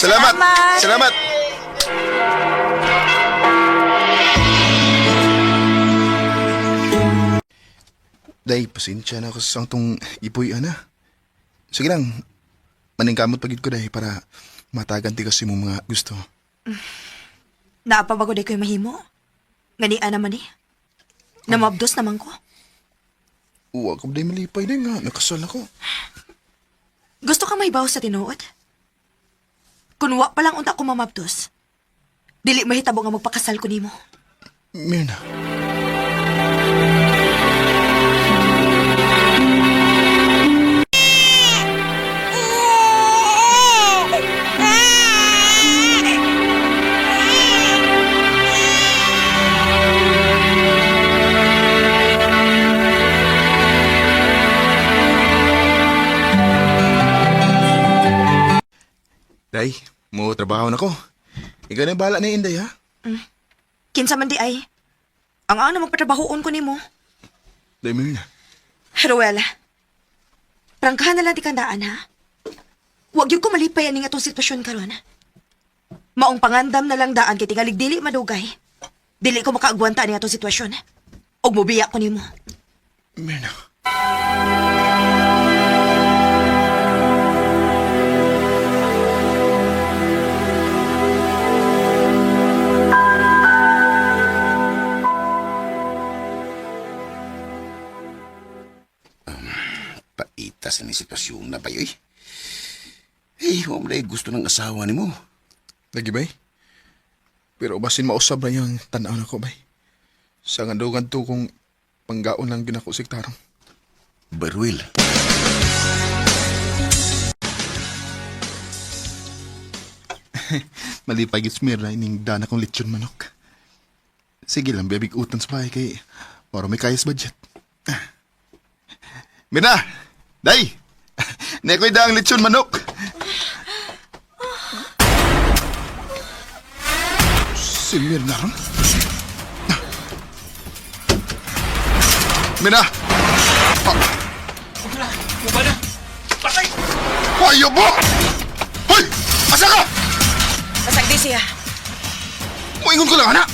Salamat! Salamat! Day, pasensya na ako sa tong ipoy, ana. Sige lang, maningkamot pagid ko, day, para matagan ti kasi mong mga gusto. Naapabagod ay ko'y mahimo. Ganian naman eh. Namabdos naman ko. Uwa ko, day, malipay, day nga. Nakasal ako. Gusto ka mahibaw sa tinuod? Kung wa pa lang unta ko mamabdos, dili mahitabo nga magpakasal ko nimo. Mirna. Day, mo trabaho na ko. Ikaw na yung bahala na Inday, ha? Kinsa man di ay. Ang ana magpatrabahoon ko nimo. Day, Mirna. Ruel, prangkahan na lang di kandaan, ha? Huwag yun ko malipay aning atong sitwasyon karon. Maong pangandam na lang daan kay tingalig dili madugay. Dili ko makaagwanta aning atong sitwasyon. Og mobiyak ko nimo. Mirna. Paitas ni sitwasyon na ba yun? Eh, huwag mo na gusto ng asawa ni mo. Lagi, bay? Pero basin mausab na yung tanaw na ko, bay. Sa gandugan to kung panggaon lang ginako siktarong. Berwil. Malipay gits Mirna ining dana kong lechon manok. Sige lang, bebig utan sa bahay kay para may kayas budget. Mirna! Day! Nekoy da ang lechon manok. Si Mirna ron? Mirna! Buba na! Patay! Ayaw mo! Hoy! Asa ka? Masagdi siya. Moingon ko lang, anak!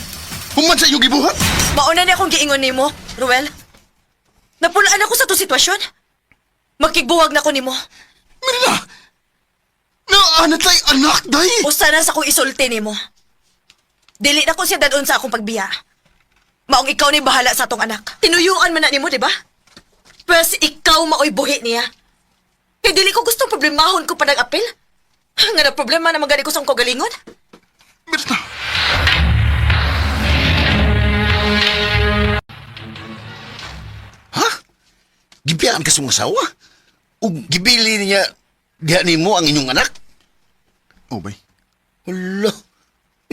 Human sa iyong gibuhat! Mauna ni akong giingon nimo, Ruel. Napulaan ako sa to sitwasyon. Makigbuwag na ko nimo. Mirna! Naanat lay anak, day! Usa na sa kong isulti nimo. Dili na ko siya dadon sa akong pagbiya. Maong ikaw ni bahala sa atong anak. Tinuyuan man na nimo, di ba? Pwes ikaw maoy buhi niya. Kaya dili ko gustong problemahon ko pa nag-apil. Nga na problema na magani ko sa kong galingon. Mirna! Ha? Gibiyaan ka sa mga asawa? O gibili niya diha ni mo ang inyong anak? Oh, bay. Hala,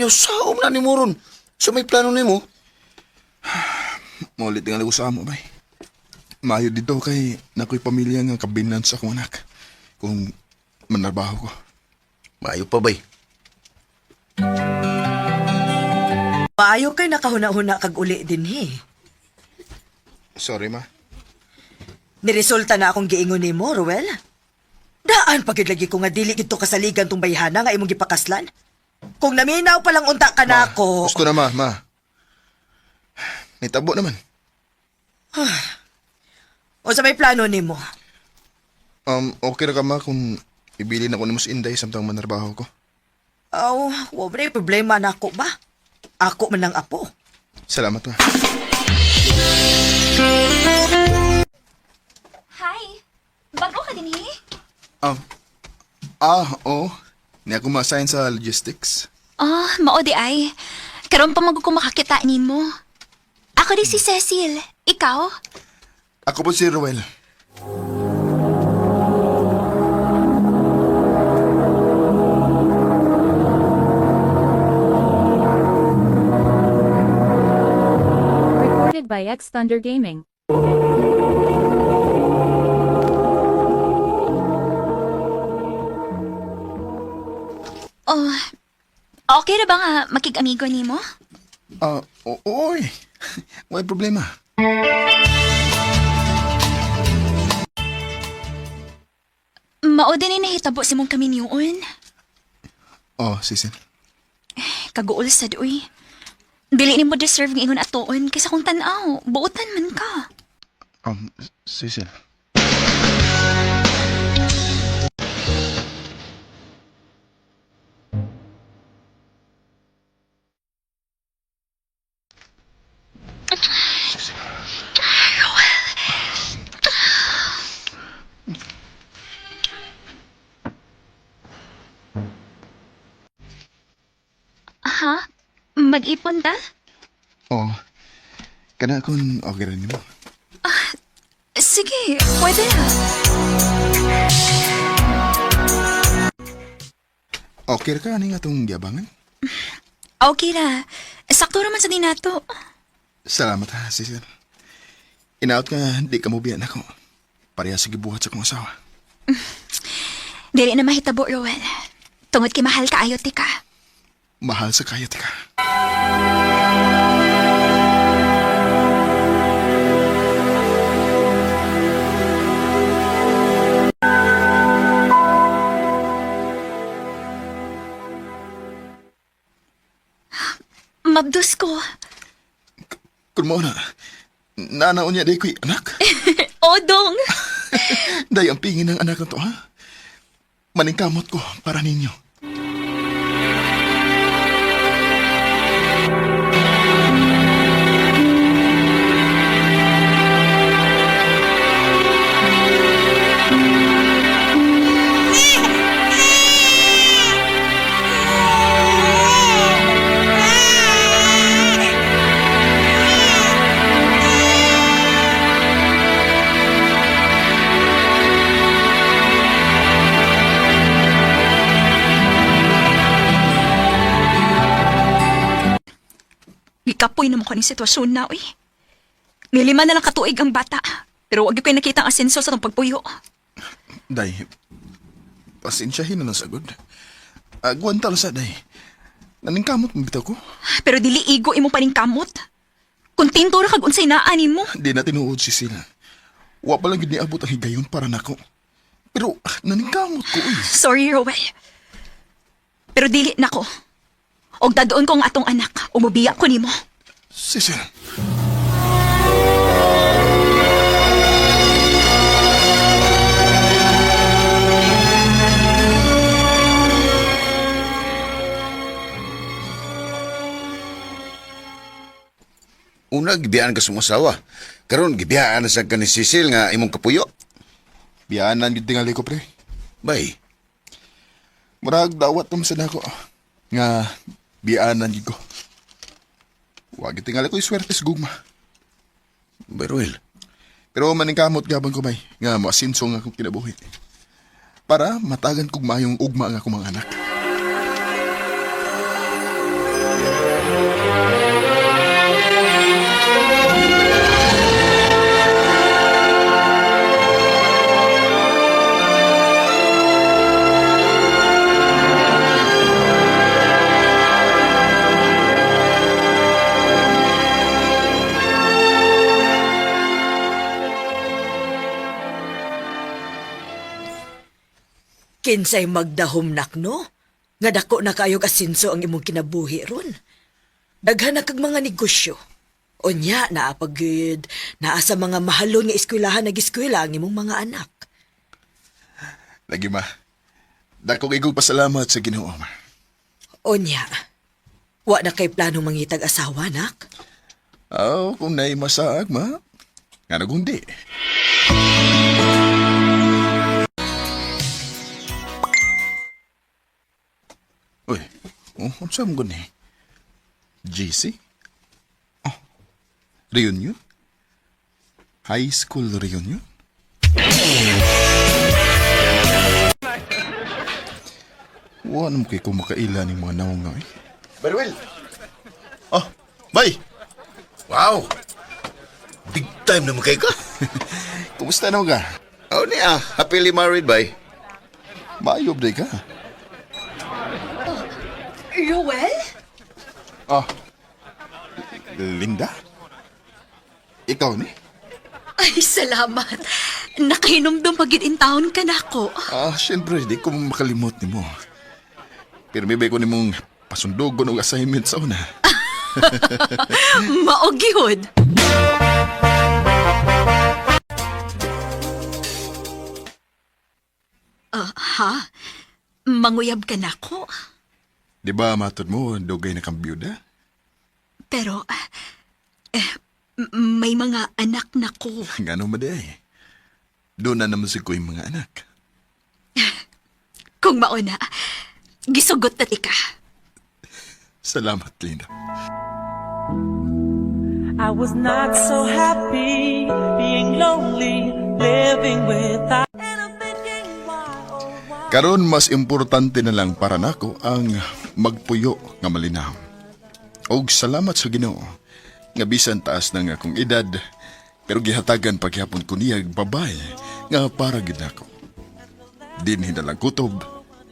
yung saom na ni mo ron. So may plano ni mo? Maulit nga lang ko sa amo, bay. Mayo dito kay nako'y pamilya nga kabinan sa akong anak. Kung manarbaho ko. Maayo pa bay. Maayo kay nakahuna-huna kag uli din he. Sorry, ma. Niresulta na akong giingon nimo, Ruel. Daan pagid lagi ko nga dili gito kasaligan tong bayhana nga imong gipakaslan. Kung naminaw pa lang unta ka na ako. Gusto na, ma. Nitabo naman. O sa may plano nimo? Okay na ka, ma, kung ibili na ko ni Mus Inday samtang manarbaho ko. Aw, wa ba na problema na ako ba? Ako man ang apo. Salamat, ma. Hi! Bago ka din eh? Oo. Ni ako ma-assign sa logistics. Oh, mao di ay. Karon pa ko makakita nimo. Ako di si Cecil. Ikaw? Ako po si Ruel. by X Thunder Gaming. Oh, okay na ba nga makig-amigo ni mo? Oy. May problema. Mao din ni nahitabo si mong kami niyon. Oh, Sisil. Kaguol sa doy. Dili ni mo deserve ng ingon atoon kaysa kung tanaw, buotan man ka. Sisil. Ha? Mag-ipon ta? Oh, kana kung okay rin mo. Sige, pwede na. Okay ka ani nga itong giabangan? Okay na. Sakto naman sa dinato. Salamat ha, Sisil. Inaot ka, di ka mo biyan ako. Pareha sige buhat sa kong asawa. Dili na mahitabo, Rowan. Tungod kay mahal ka ayo ti ka. Mahal sa kayat ka. Mabdus ko. Kung mo na, nanaon niya day ko'y anak. Odong! Day ang pingin ng anak na to, ha? Maningkamot ko para ninyo. Kapoy naman ko ng sitwasyon na, uy. Nilima na lang katuig ang bata. Pero wag ko nakita ang asenso sa tong pagpuyo. Day, pasensyahin na lang sagod. Agwan talo sa day. Naningkamot mo bitaw ko. Pero dili igo imo paningkamot. Kontento ra kag unsay naa nimo. Di na tinuod si Sila. Wa pa lang gid niabot ang higayon para nako. Pero naningkamot ko, uy. Sorry, Rowell. Pero dili nako. Og dadoon ko ang atong anak. Umubiya ko nimo. Sisil. Una, gibiyaan ka sa mong asawa. Karon gibiyaan na sa ka ni Cecil nga imong kapuyo. Biyaanan gid tingali ko, pre. Bay, Murag dawat naman sa nako. Nga biyaanan gid ko. Wag tingali ko iswerte sa gugma. Beruel. Pero maningkamot gabang ko bay nga moasinso nga akong kinabuhi. Para matagan kog mayong ugma nga akong mga anak. Kinsay magdahom no? Nga dako na kayog asinso ang imong kinabuhi ron. Daghan na kag mga negosyo. Unya, naapagid, naa sa mga mahalon nga eskwelahan nag-eskwela ang imong mga anak. Lagi ma. Dako kay kog pasalamat sa Ginoo, ma. Unya, wa na kay plano mangitag asawa, nak? Kung na'y masaag, ma. Nga nagundi. Uy, ano saan mo gani? GC? Oh, reunion? High school reunion? Wala mo kayo kung makaila ng mga naong nga eh. Beruel. Oh, bay! Wow! time naman kay ka. Kumusta naman ka? Oh, niya. Happily married, bay. Maayob day ka. Ruel? Ah, Linda? Ikaw ni? Ay, salamat. Nakahinumdum pagid in town ka na ko. Siyempre, di ko makalimot ni mo. Pero may ko ni mong pasundogon og assignment sa una. Maogyod. Ha? Manguyab ka na ko? Di ba matod mo, dugay na kang byuda? Pero, may mga anak na ko. Ngano maday? Doon na naman si ko yung mga anak. Kung mauna, gisugot na tika. Salamat, Linda. I was not so happy being lonely, living without. Karon mas importante na lang para nako ang magpuyo nga malinaw. Og salamat sa Ginoo nga bisan taas na nga akong edad pero gihatagan paghapon ko niya babay nga para gid nako. Dinhi na lang kutob.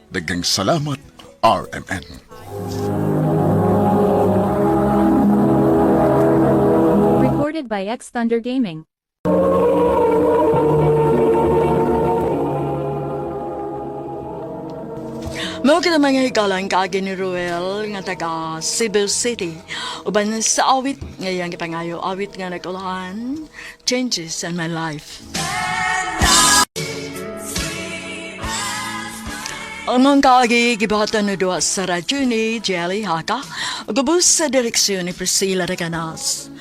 Daghang salamat, RMN. Recorded by X Thunder Gaming. Mao kita mga higalang kaagi ni Ruel nga taga Cebu City. Uban sa awit ngayang ipangayo awit nga nagulahan, Changes in My Life. Ang mga kaagi gibatan na doon sa radyo ni Jelly Haka, gubos sa direksyon ni Priscilla Reganas.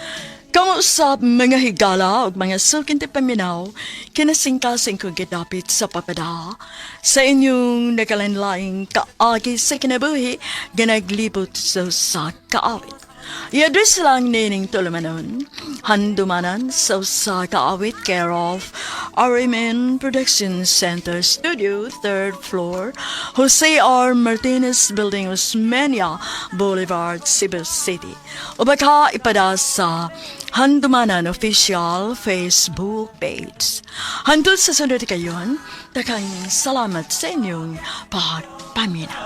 Kamusap mga higala o mga sulkin ti paminaw, kinasingkasing kong gidapit sa papada. Sa inyong nakalanlaing kaagi sa kinabuhi, ganaglibot sa kaawit. I-address lang nining tulumanon, handumanan sa kaawit care of RMN Production Center Studio, 3rd floor, Jose R. Martinez Building, Osmeña Boulevard, Cebu City. O baka ipada sa Handumanan Official Facebook page. Hantod sa sunod kayon, takang salamat sa inyong pagpamina.